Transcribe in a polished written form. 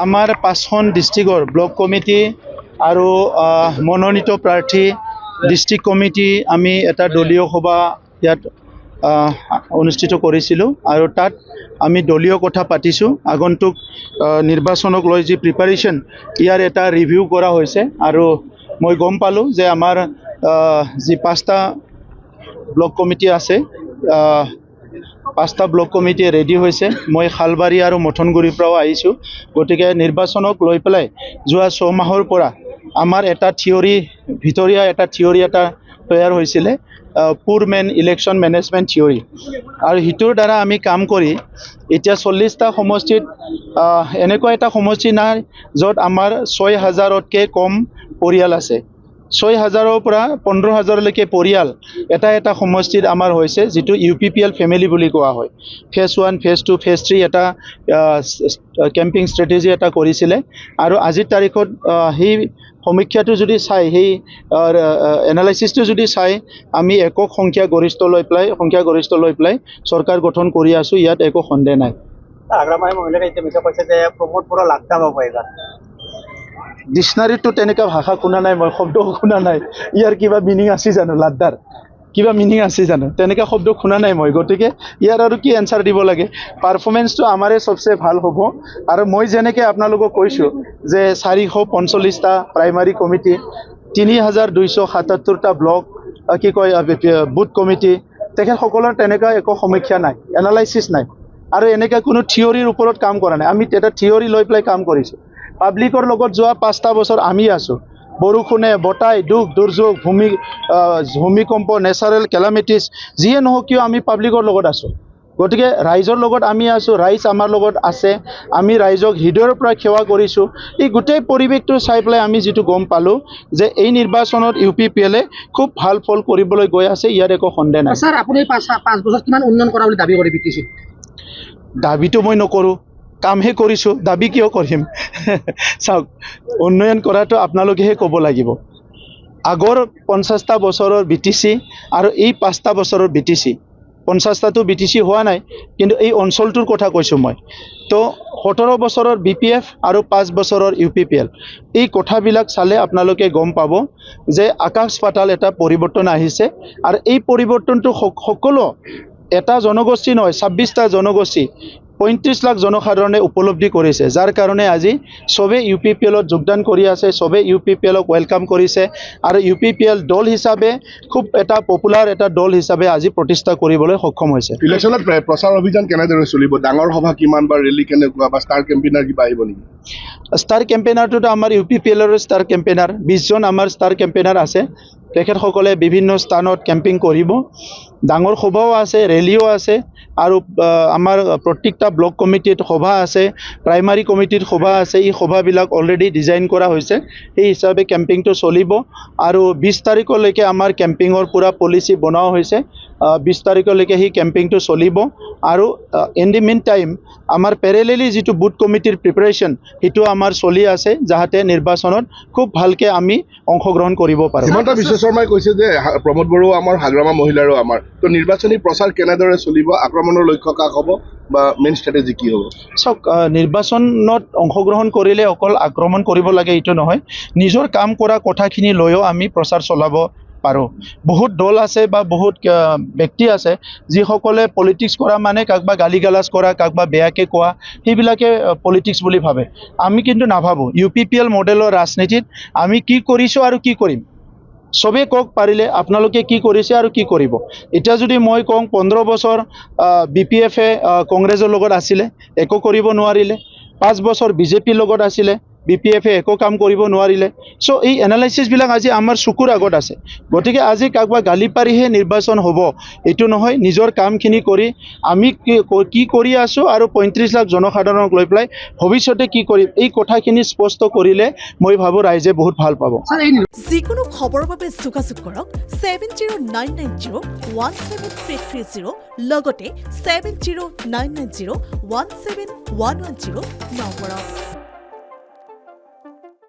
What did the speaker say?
আমাৰ 5খন ডিষ্ট্ৰিক্টৰ block committee আৰু মনোনীত প্ৰাৰ্থী ডিষ্ট্ৰিক্ট কমিটি আমি এটা দলীয় সভা ইয়াত অনুষ্ঠিত কৰিছিলোঁ আৰু তাত আমি দলীয় কথা পাতিছোঁ। আগন্তুক নিৰ্বাচনক লৈ যি প্ৰিপাৰেশ্যন ইয়াৰ এটা ৰিভিউ কৰা হৈছে আৰু মই গম পালোঁ যে আমাৰ যি 5টা ব্লক কমিটি আছে 5টা ব্লক কমিটি ৰেডি হৈছে। মই খালবাৰী আৰু মথনগুৰিৰ পৰাও আহিছোঁ। গতিকে নিৰ্বাচনক লৈ পেলাই যোৱা 6 মাহৰ পৰা আমাৰ এটা ভিতৰীয়া এটা থিয়ৰী এটা তৈয়াৰ হৈছিলে, পুৰ মেন ইলেকশ্যন মেনেজমেণ্ট থিয়ৰী, আৰু সিটোৰ দ্বাৰা আমি কাম কৰি এতিয়া 40টা সমষ্টিত এনেকুৱা এটা সমষ্টি নাই য'ত আমাৰ 6,000তকৈ কম পৰিয়াল আছে। 6,000ৰ পৰা 15,000লৈকে পৰিয়াল এটা সমষ্টিত আমাৰ হৈছে, যিটো UPPL ফেমিলি বুলি কোৱা হয়। ফেজ 1, ফেজ 2, ফেজ 3 এটা কেম্পিং ষ্ট্ৰেটেজি এটা কৰিছিলে আৰু আজিৰ তাৰিখত সেই সমীক্ষাটো যদি চাই, সেই এনালাইচিছটো যদি চাই, আমি একক সংখ্যাগৰিষ্ঠ লৈ পেলাই চৰকাৰ গঠন কৰি আছোঁ। ইয়াত একো সন্দেহ নাই। ডিক্সনাৰীটো তেনেকুৱা ভাষা শুনা নাই, মই শব্দ শুনা নাই। ইয়াৰ কিবা মিনিং আছে জানো? লাদ্দাৰ কিবা মিনিং আছে জানো? তেনেকুৱা শব্দ শুনা নাই মই। গতিকে ইয়াৰ আৰু কি এনচাৰ দিব লাগে? পাৰফৰ্মেঞ্চটো আমাৰে চবচে ভাল হ'ব। আৰু মই যেনেকৈ আপোনালোকক কৈছোঁ যে 445টা প্ৰাইমাৰী কমিটি, 3,277টা ব্লক বুথ কমিটি, তেখেতসকলৰ তেনেকুৱা একো সমীক্ষা নাই, এনালাইচিছ নাই আৰু এনেকুৱা কোনো থিয়ৰীৰ ওপৰত কাম কৰা নাই। আমি এটা থিয়ৰী লৈ পেলাই কাম কৰিছোঁ। পাব্লিকৰ লগত যোৱা 5টা বছৰ আমি আছোঁ। বৰষুণে, বতাহ, দুৰ্যোগ, ভূমিকম্প, নেচাৰেল কেলামিটিছ যিয়ে নহওক কিয় আমি পাব্লিকৰ লগত আছোঁ। গতিকে ৰাইজৰ লগত আমি আছোঁ, ৰাইজ আমাৰ লগত আছে। আমি ৰাইজক হৃদয়ৰ পৰা সেৱা কৰিছোঁ। এই গোটেই পৰিৱেশটো চাই পেলাই আমি যিটো গম পালোঁ যে এই নিৰ্বাচনত UPPLে খুব ভাল ফল কৰিবলৈ গৈ আছে। ইয়াত একো সন্দেহ নাই। ছাৰ, আপুনি 5 বছৰত কিমান উন্নয়ন কৰা বুলি দাবী কৰে BTC-ত? দাবীটো মই নকৰোঁ, কামহে কৰিছোঁ। দাবী কিয় কৰিম? চাওক, উন্নয়ন কৰাটো আপোনালোকেহে ক'ব লাগিব। আগৰ 50টা বছৰৰ BTC আৰু এই 5টা বছৰৰ BTC, 50টাতো BTC হোৱা নাই, কিন্তু এই অঞ্চলটোৰ কথা কৈছোঁ মই। তো 17 বছৰৰ BPF আৰু 5 বছৰৰ UPPL, এই কথাবিলাক চালে আপোনালোকে গম পাব যে আকাশ পাতাল এটা পৰিৱৰ্তন আহিছে। আৰু এই পৰিৱৰ্তনটো সকলো এটা জনগোষ্ঠী নহয়, 26টা জনগোষ্ঠী, 35 লাখ জনসাধাৰণে উপলব্ধি কৰিছে, যাৰ কাৰণে আজি চবেই UPPLত যোগদান কৰি আছে, চবেই UPPLক ৱেলকাম কৰিছে আৰু UPPL দল হিচাপে খুব এটা পপুলাৰ এটা দল হিচাপে আজি প্ৰতিষ্ঠা কৰিবলৈ সক্ষম হৈছে। ইলেকশ্যনত প্ৰচাৰ অভিযান কেনেদৰে চলিব? ডাঙৰ সভা কিমান বা ৰেলী কেনেকুৱা বা ষ্টাৰ কেম্পেইনাৰ কিবা আহিব নেকি? ষ্টাৰ কেম্পেইনাৰটোতো আমাৰ UPPLৰ ষ্টাৰ কেম্পেইনাৰ 20জন আমাৰ ষ্টাৰ কেম্পেইনাৰ আছে। তেখেতসকলে বিভিন্ন স্থানত কেম্পিং কৰিব। ডাঙৰ সভাও আছে, ৰেলীও আছে আৰু আমাৰ প্ৰত্যেকটা ব্লক কমিটিত সভা আছে, প্ৰাইমাৰী কমিটিত সভা আছে। এই সভাবিলাক অলৰেডি ডিজাইন কৰা হৈছে। সেই হিচাপে কেম্পিংটো চলিব আৰু 20 তাৰিখলৈকে আমাৰ কেম্পিঙৰ পূৰা পলিচি বনোৱা হৈছে। 20 তাৰিখলৈকে সেই কেম্পিংটো চলিব আৰু ইন দি মিন টাইম আমাৰ পেৰেলেলি যিটো বুথ কমিটিৰ প্ৰিপাৰেশ্যন, সেইটো আমাৰ চলি আছে, যাতে নিৰ্বাচনত খুব ভালকৈ আমি অংশগ্ৰহণ কৰিব পাৰোঁ। হিমন্ত বিশ্ব শৰ্মাই কৈছে যে প্ৰমোদ বড়ো আমাৰ, হাগ্ৰামা মহিলাৰো আমাৰ। তো নিৰ্বাচনী প্ৰচাৰ কেনেদৰে চলিব? আক্ৰমণৰ লক্ষ্য কাক হ'ব বা মেইন ষ্ট্ৰেটেজি কি হ'ব? চাওক, নিৰ্বাচনত অংশগ্ৰহণ কৰিলে অকল আক্ৰমণ কৰিব লাগে এইটো নহয়, নিজৰ কাম কৰা কথাখিনি লৈও আমি প্ৰচাৰ চলাব পাৰোঁ। বহুত দল আছে বা বহুত ব্যক্তি আছে যিসকলে পলিটিক্স কৰা মানে কাকবা গালি গালাজ কৰা, কাকবা বেয়াকৈ কোৱা, সেইবিলাকে পলিটিক্স বুলি ভাবে। আমি কিন্তু নাভাবোঁ। UPPL মডেলৰ ৰাজনীতিত আমি কি কৰিছোঁ আৰু কি কৰিম, চবেই কওক পাৰিলে আপোনালোকে কি কৰিছে আৰু কি কৰিব। এতিয়া যদি মই কওঁ 15 বছৰ BPF-এ কংগ্ৰেছৰ লগত আছিলে, একো কৰিব নোৱাৰিলে। 5 বছৰ BJPৰ লগত আছিলে, BPF-এ একো কাম কৰিব নোৱাৰিলে। চ' এই এনালাইচিছবিলাক আজি আমাৰ চকুৰ আগত আছে। গতিকে আজি কাকবা গালি পাৰিহে নিৰ্বাচন হ'ব এইটো নহয়। নিজৰ কামখিনি কৰি আমি কি কৰি আছোঁ আৰু 35 লাখ জনসাধাৰণক লৈ পেলাই ভৱিষ্যতে কি কৰিম, এই কথাখিনি স্পষ্ট কৰিলে মই ভাবোঁ ৰাইজে বহুত ভাল পাব। যিকোনো খবৰৰ বাবে যোগাযোগ কৰক 7099017330 লগতে 7099017110 নম্বৰত।